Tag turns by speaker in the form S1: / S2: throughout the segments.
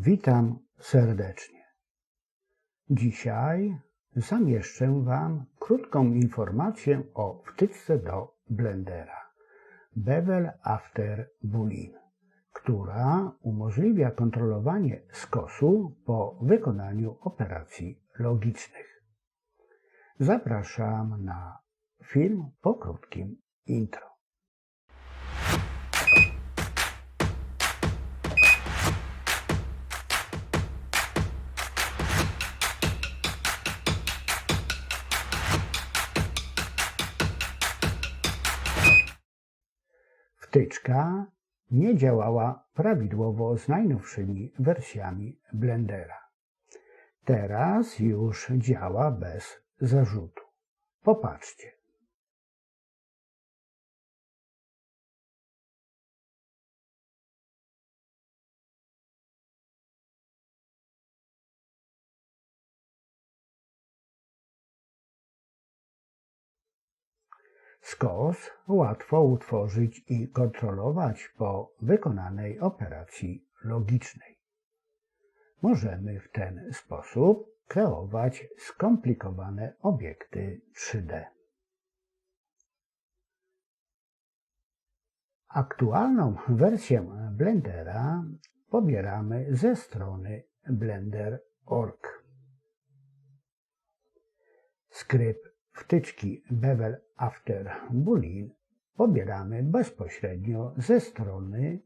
S1: Witam serdecznie. Dzisiaj zamieszczę Wam krótką informację o wtyczce do Blendera Bevel After Boolean, która umożliwia kontrolowanie skosu po wykonaniu operacji logicznych. Zapraszam na film po krótkim intro. Wtyczka nie działała prawidłowo z najnowszymi wersjami Blendera. Teraz już działa bez zarzutu. Popatrzcie. Skos łatwo utworzyć i kontrolować po wykonanej operacji logicznej. Możemy w ten sposób kreować skomplikowane obiekty 3D. Aktualną wersję Blendera pobieramy ze strony blender.org. Skrypt wtyczki Bevel After Boolean pobieramy bezpośrednio ze strony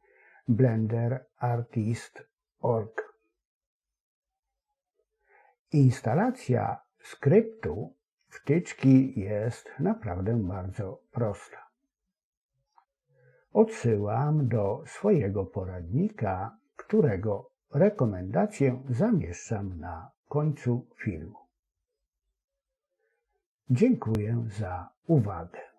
S1: blenderartist.org. Instalacja skryptu wtyczki jest naprawdę bardzo prosta. Odsyłam do swojego poradnika, którego rekomendację zamieszczam na końcu filmu. Dziękuję za uwagę.